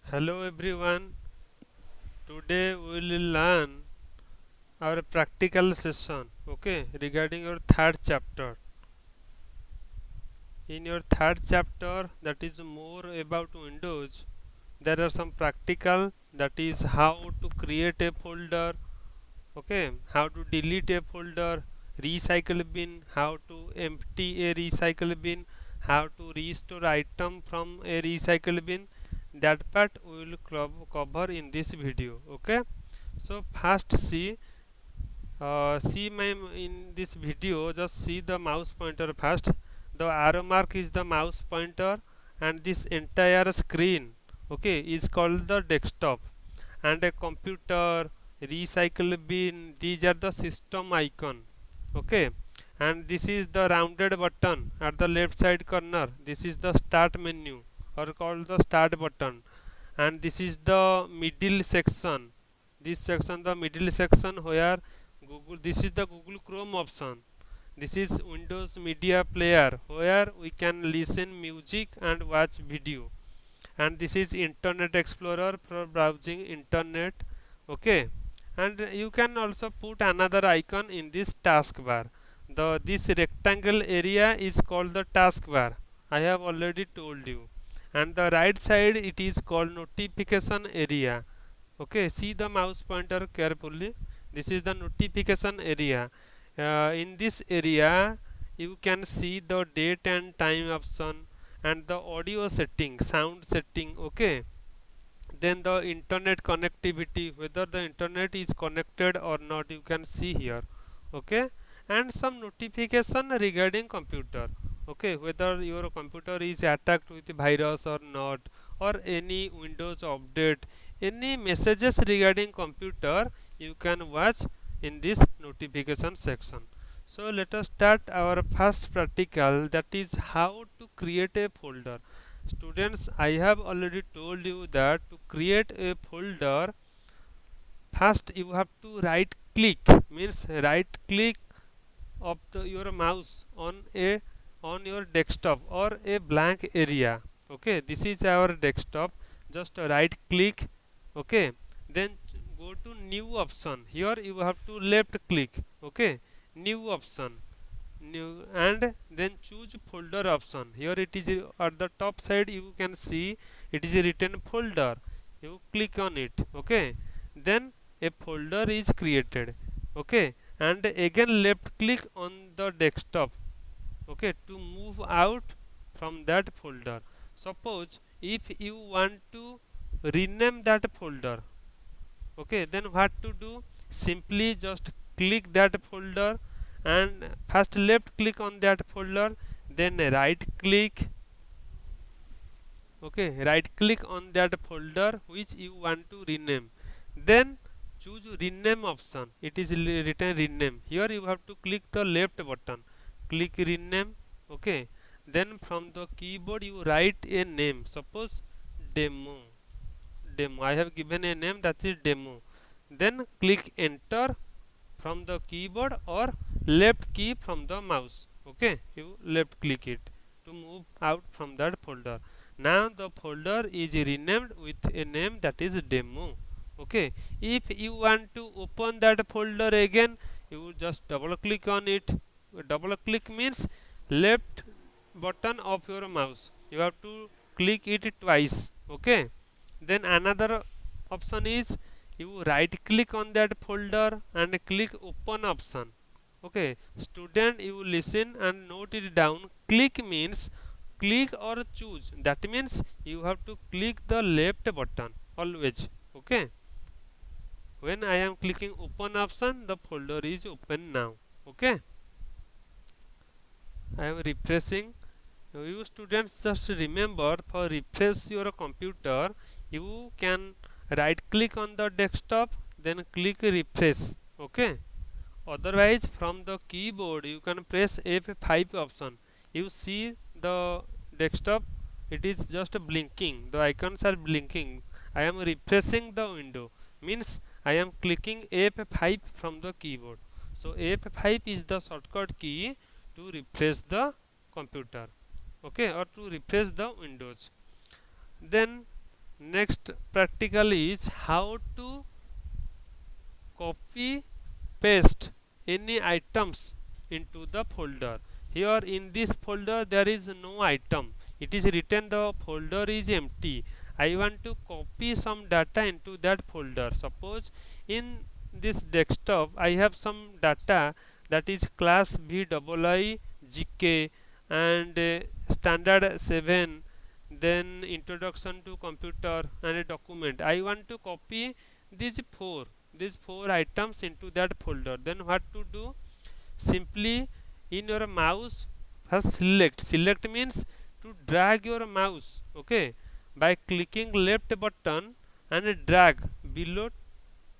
Hello everyone. Today we will learn our practical session, regarding your third chapter. In your third chapter, that is more about Windows, there are some practical, that is how to create a folder, how to delete a folder, recycle bin, how to empty a recycle bin, how to restore item from a recycle bin. That part we will cover in this video. So first see my in this video, just see the mouse pointer first. The arrow mark is the mouse pointer, and this entire screen, is called the desktop. And a computer, recycle bin, these are the system icon. Okay, and this is the rounded button at the left side corner. This is the start menu, or called the start button. And this is the middle section. This section, the middle section, where Google, this is the Google Chrome option. This is Windows Media Player, where we can listen music and watch video. And this is Internet Explorer for browsing internet. Okay, and you can also put another icon in this taskbar. This rectangle area is called the taskbar. I have already told you. And the right side, it is called notification area. Okay, see the mouse pointer carefully. This is the notification area. In this area, you can see the date and time option, and the audio setting, sound setting. Okay, then the internet connectivity, whether the internet is connected or not, you can see here. Okay, and some notification regarding computer. Okay, whether your computer is attacked with virus or not, or any Windows update, any messages regarding computer, you can watch in this notification section. So let us start our first practical, that is how to create a folder. Students, I have already told you that to create a folder, first you have to right click, means right click of your mouse on your desktop or a blank area. Okay, this is our desktop. Just right click. Okay, then go to new option. Here you have to left click. Okay, new option, new, and then choose folder option. Here it is at the top side, you can see it is written folder. You click on it. Okay, then a folder is created. Okay, and again left click on the desktop. Okay, to move out from that folder. Suppose if you want to rename that folder, okay, then what to do? Simply just click that folder, and first left click on that folder, then right click. Okay, right click on that folder which you want to rename, then choose rename option. It is written rename. Here you have to click the left button, click rename. Okay, then from the keyboard you write a name, suppose demo. I have given a name, that is demo. Then click enter from the keyboard or left key from the mouse. Okay, you left click it to move out from that folder. Now the folder is renamed with a name, that is demo. Okay, if you want to open that folder again, you just double click on it. Double click means left button of your mouse, you have to click it twice. Okay, then another option is, you right click on that folder and click open option. Okay, student, you listen and note it down. Click means click or choose, that means you have to click the left button always. Okay, when I am clicking open option, the folder is open now. Okay, I am refreshing. You students, just remember, for refresh your computer, you can right click on the desktop, then click refresh. Okay, otherwise from the keyboard you can press F5 option. You see the desktop, it is just blinking, the icons are blinking. I am refreshing the window, means I am clicking F5 from the keyboard. So F5 is the shortcut key to refresh the computer. Okay, or to refresh the windows. Then Next practical is how to copy paste any items into the folder. Here in this folder there is no item, it is written the folder is empty. I want to copy some data into that folder. Suppose in this desktop I have some data, that is class VII GK and standard 7, then introduction to computer and a document. I want to copy these four items into that folder. Then what to do? Simply in your mouse first select means to drag your mouse, okay, by clicking left button and drag below,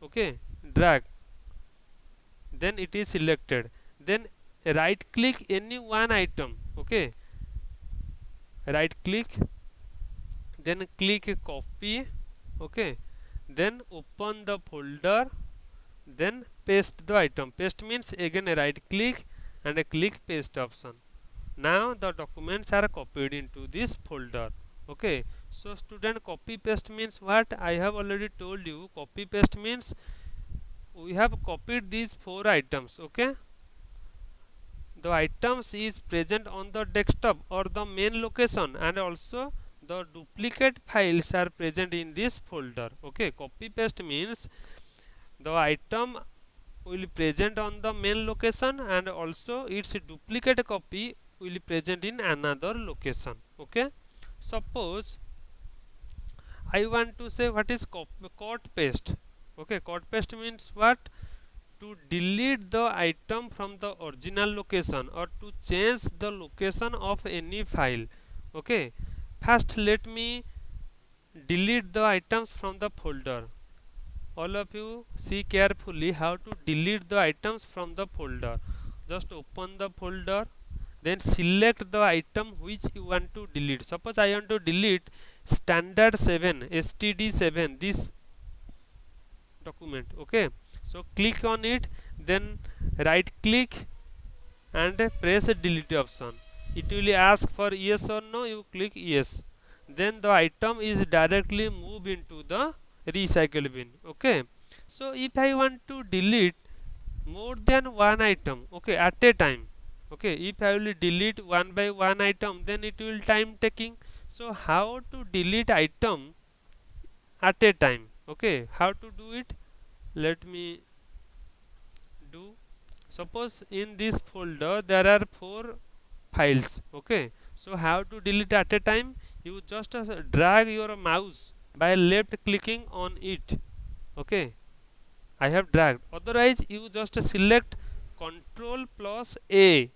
okay, drag, then it is selected. Then right click any one item, okay, right click, then click copy, okay, then open the folder, then paste the item. Paste means again right click and click paste option. Now the documents are copied into this folder, okay. So student, copy paste means what? I have already told you. Copy paste means we have copied these four items, okay. The items is present on the desktop or the main location, and also the duplicate files are present in this folder, okay. Copy paste means the item will present on the main location and also its duplicate copy will present in another location, okay. Suppose I want to say what is cut paste, okay. Cut paste means what? To delete the item from the original location or to change the location of any file, okay. First let me delete the items from the folder. All of you see carefully how to delete the items from the folder. Just open the folder, then select the item which you want to delete. Suppose I want to delete standard 7 std7, this document, okay. So click on it, then right click and press delete option. It will ask for yes or no. You click yes, then the item is directly moved into the recycle bin, okay. So if I want to delete more than one item, okay, at a time, okay, if I will delete one by one item, then it will time taking. So how to delete item at a time, okay, how to do it? Let me do. Suppose in this folder there are four files, okay. So how to delete at a time? You just drag your mouse by left clicking on it, okay. I have dragged. Otherwise you just select Ctrl plus A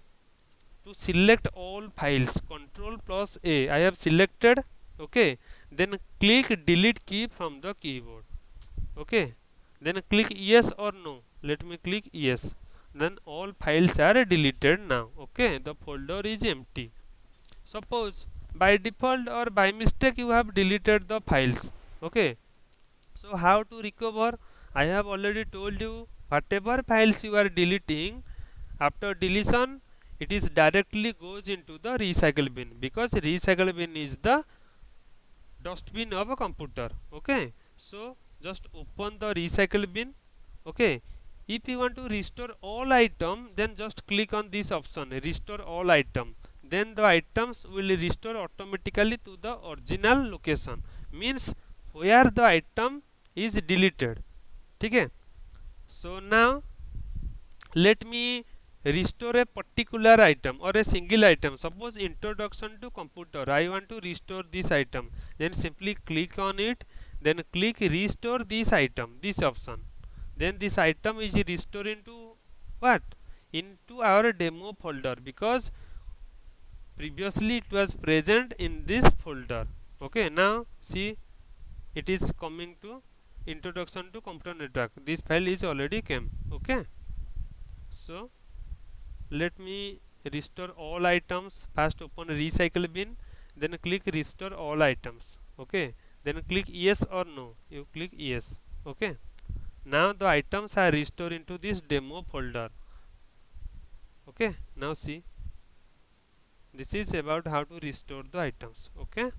to select all files. Ctrl plus A, I have selected, okay. Then click delete key from the keyboard, okay. Then click yes or no. Let me click yes. Then all files are deleted now, okay. The folder is empty. Suppose by default or by mistake you have deleted the files, okay. So how to recover? I have already told you, whatever files you are deleting, after deletion it is directly goes into the recycle bin, because recycle bin is the dustbin of a computer, okay. So just open the recycle bin, okay. If you want to restore all item, then just click on this option, restore all item. Then the items will restore automatically to the original location, means where the item is deleted, okay. So now let me restore a particular item or a single item. Suppose introduction to computer, I want to restore this item. Then simply click on it, then click restore this item, this option. Then this item is restored into what? Into our demo folder, because previously it was present in this folder, okay. Now see, it is coming to introduction to computer network. This file is already came, okay. So let me restore all items. First open recycle bin, then click restore all items, okay. Then click yes or no. You click yes, okay. Now the items are restored into this demo folder, okay. Now see, this is about how to restore the items, okay.